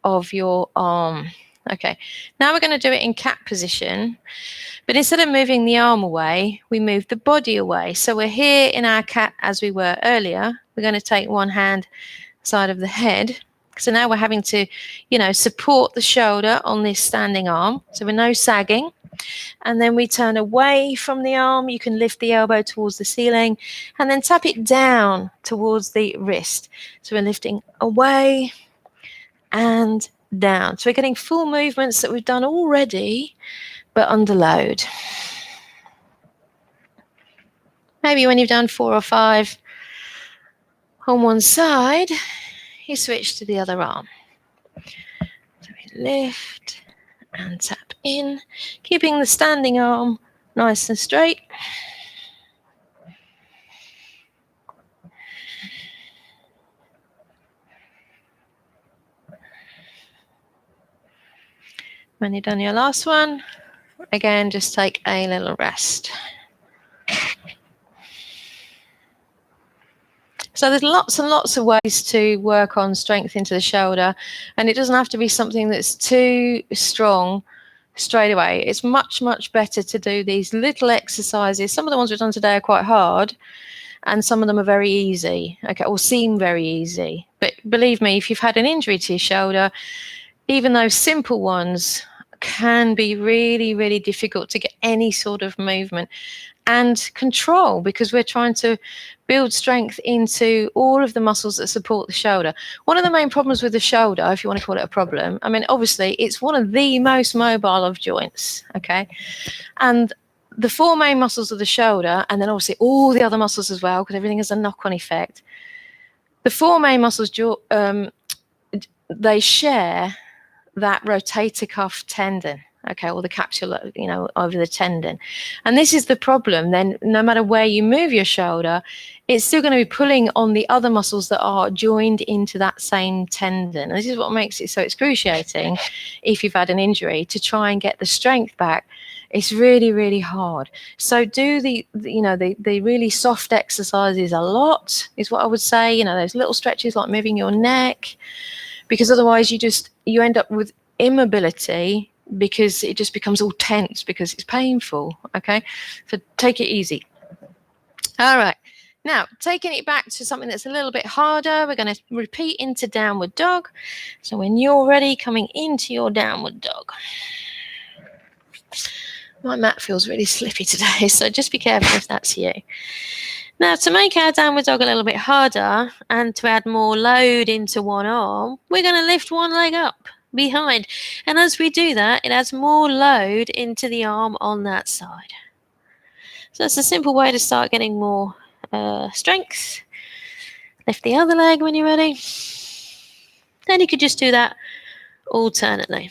S1: of your arm. Okay, now we're going to do it in cat position, but instead of moving the arm away, we move the body away. So we're here in our cat as we were earlier. We're going to take one hand side of the head. So now we're having to, support the shoulder on this standing arm. So we're no sagging. And then we turn away from the arm. You can lift the elbow towards the ceiling and then tap it down towards the wrist. So we're lifting away and down. So we're getting full movements that we've done already, but under load. Maybe when you've done 4 or 5 on one side, you switch to the other arm. So we lift and tap in, keeping the standing arm nice and straight. When you've done your last one, again, just take a little rest. So there's lots and lots of ways to work on strength into the shoulder, and it doesn't have to be something that's too strong straight away. It's much, much better to do these little exercises. Some of the ones we've done today are quite hard, and some of them are very easy, okay, or seem very easy. But believe me, if you've had an injury to your shoulder, even those simple ones can be really, really difficult to get any sort of movement. and control, because we're trying to build strength into all of the muscles that support the shoulder. One of the main problems with the shoulder, if you want to call it a problem, I mean, obviously, it's one of the most mobile of joints, okay? And the four main muscles of the shoulder, and then obviously all the other muscles as well, because everything has a knock-on effect. The four main muscles, they share that rotator cuff tendon, okay, or the capsule, over the tendon. And this is the problem. Then no matter where you move your shoulder, it's still going to be pulling on the other muscles that are joined into that same tendon. And this is what makes it so excruciating if you've had an injury to try and get the strength back. It's really, really hard. So do the really soft exercises a lot, is what I would say. Those little stretches like moving your neck, because otherwise you end up with immobility, because it just becomes all tense because it's painful, okay? So take it easy. All right. Now, taking it back to something that's a little bit harder, we're going to repeat into downward dog. So when you're ready, coming into your downward dog. My mat feels really slippy today, so just be careful if that's you. Now, to make our downward dog a little bit harder and to add more load into one arm, we're going to lift one leg up behind. And as we do that, it adds more load into the arm on that side. So that's a simple way to start getting more strength. Lift the other leg when you're ready. Then you could just do that alternately.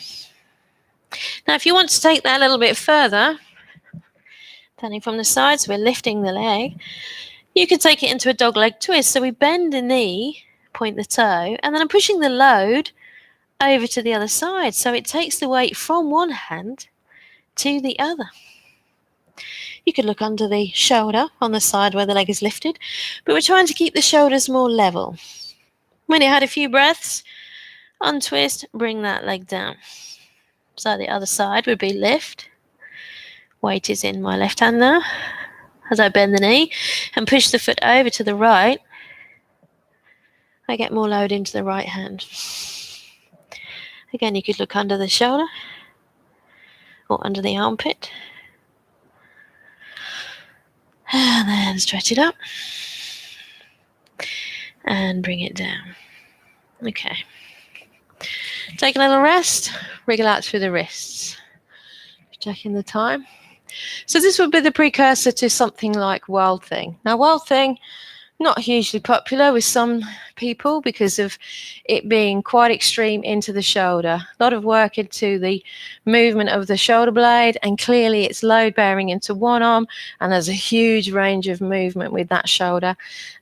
S1: Now, if you want to take that a little bit further, turning from the sides, we're lifting the leg. You can take it into a dog leg twist. So we bend the knee, point the toe, and then I'm pushing the load over to the other side. So it takes the weight from one hand to the other. You could look under the shoulder on the side where the leg is lifted, but we're trying to keep the shoulders more level. When you had a few breaths, untwist, bring that leg down. So the other side would be lift. Weight is in my left hand now. As I bend the knee and push the foot over to the right, I get more load into the right hand. Again, you could look under the shoulder or under the armpit. And then stretch it up and bring it down. Okay. Take a little rest, wriggle out through the wrists. Checking the time. So this would be the precursor to something like Wild Thing. Now, Wild Thing, not hugely popular with some people because of it being quite extreme into the shoulder. A lot of work into the movement of the shoulder blade, and clearly it's load bearing into one arm, and there's a huge range of movement with that shoulder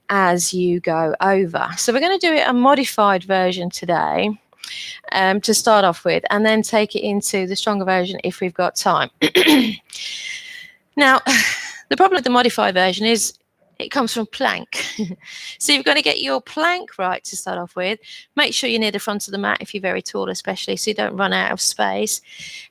S1: as you go over. So we're going to do it a modified version today to start off with, and then take it into the stronger version if we've got time. Now, the problem with the modified version is it comes from plank. So you've got to get your plank right to start off with. Make sure you're near the front of the mat if you're very tall, especially, so you don't run out of space.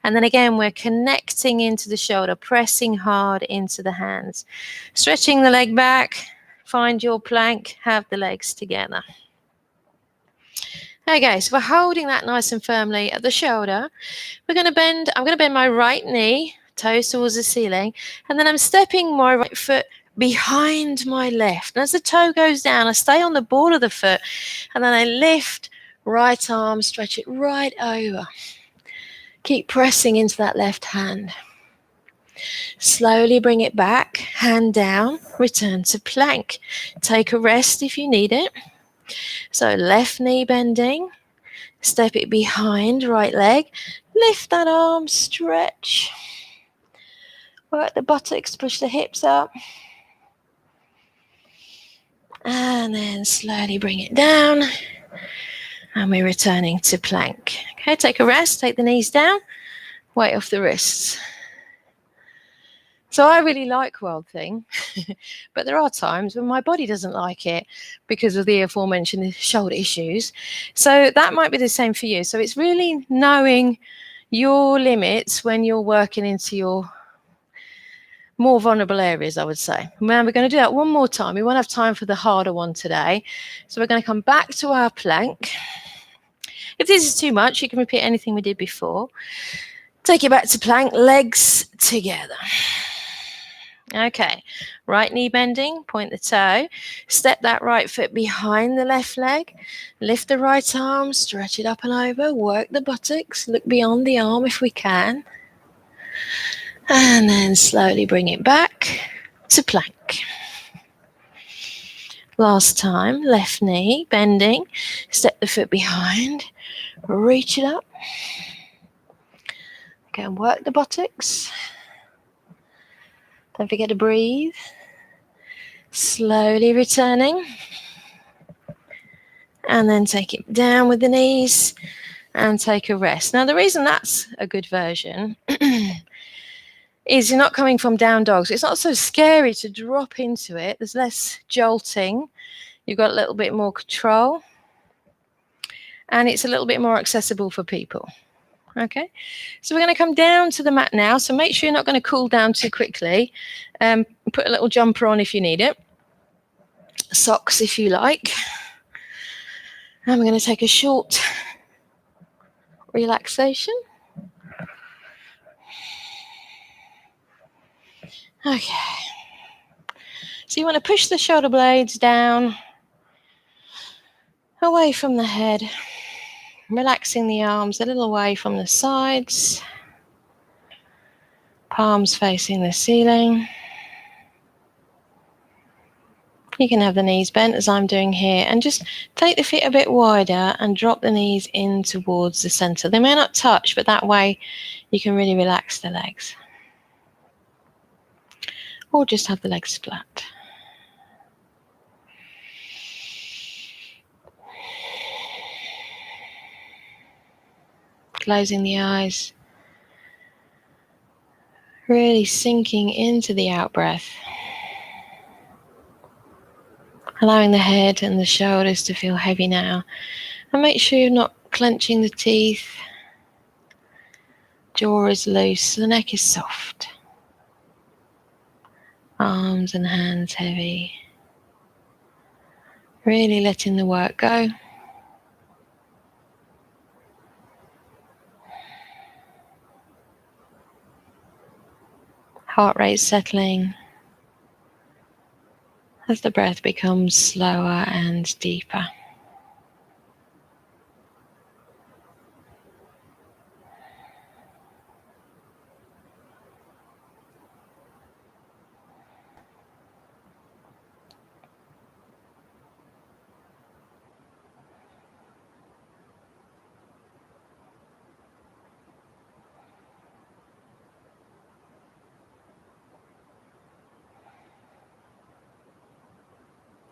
S1: And then again, we're connecting into the shoulder, pressing hard into the hands. Stretching the leg back, find your plank, have the legs together. Okay, so we're holding that nice and firmly at the shoulder. I'm going to bend my right knee, toes towards the ceiling, and then I'm stepping my right foot behind my left. And as the toe goes down, I stay on the ball of the foot, and then I lift right arm, stretch it right over. Keep pressing into that left hand. Slowly bring it back, hand down, return to plank. Take a rest if you need it. So left knee bending, step it behind right leg, lift that arm, stretch. Work the buttocks, push the hips up. And then slowly bring it down. And we're returning to plank. Okay, take a rest, take the knees down, weight off the wrists. So I really like Wild Thing, but there are times when my body doesn't like it because of the aforementioned shoulder issues. So that might be the same for you. So it's really knowing your limits when you're working into your more vulnerable areas, I would say. Now we're going to do that one more time. We won't have time for the harder one today. So we're going to come back to our plank. If this is too much, you can repeat anything we did before. Take it back to plank, legs together. Okay, right knee bending, point the toe, step that right foot behind the left leg, lift the right arm, stretch it up and over, work the buttocks, look beyond the arm if we can, and then slowly bring it back to plank. Last time, left knee bending, step the foot behind, reach it up, go and work the buttocks. Don't forget to breathe. Slowly returning. And then take it down with the knees and take a rest. Now, the reason that's a good version is you're not coming from down dog. So it's not so scary to drop into it. There's less jolting. You've got a little bit more control. And it's a little bit more accessible for people. Okay, so we're going to come down to the mat now. So make sure you're not going to cool down too quickly. Put a little jumper on if you need it. Socks if you like. And we're going to take a short relaxation. Okay. So you want to push the shoulder blades down, away from the head, relaxing the arms a little away from the sides, palms facing the ceiling. You can have the knees bent as I'm doing here, and just take the feet a bit wider and drop the knees in towards the center. They may not touch, but that way you can really relax the legs. Or just have the legs flat. Closing the eyes. Really sinking into the out-breath. Allowing the head and the shoulders to feel heavy now. And make sure you're not clenching the teeth. Jaw is loose, the neck is soft. Arms and hands heavy. Really letting the work go. Heart rate settling as the breath becomes slower and deeper.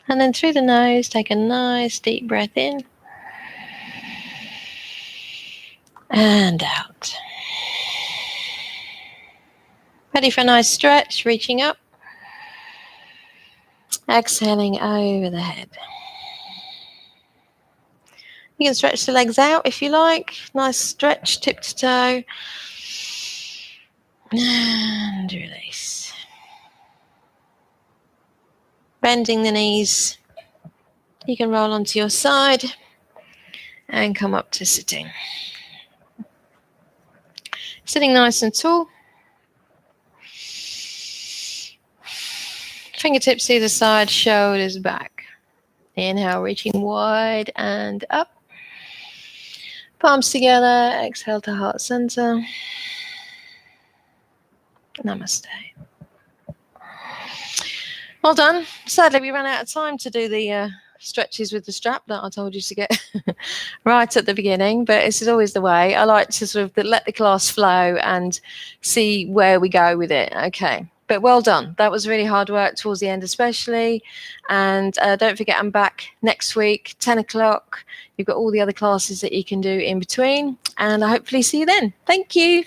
S1: And then through the nose, take a nice deep breath in and out. Ready for a nice stretch, reaching up. Exhaling over the head. You can stretch the legs out if you like. Nice stretch, tip to toe. And release. Bending the knees. You can roll onto your side and come up to sitting. Sitting nice and tall. Fingertips either side, shoulders back. Inhale, reaching wide and up. Palms together, exhale to heart center. Namaste. Well done. Sadly, we ran out of time to do the stretches with the strap that I told you to get right at the beginning, but this is always the way. I like to sort of let the class flow and see where we go with it. Okay. But well done. That was really hard work towards the end especially. And don't forget, I'm back next week, 10 o'clock. You've got all the other classes that you can do in between. And I hopefully see you then. Thank you.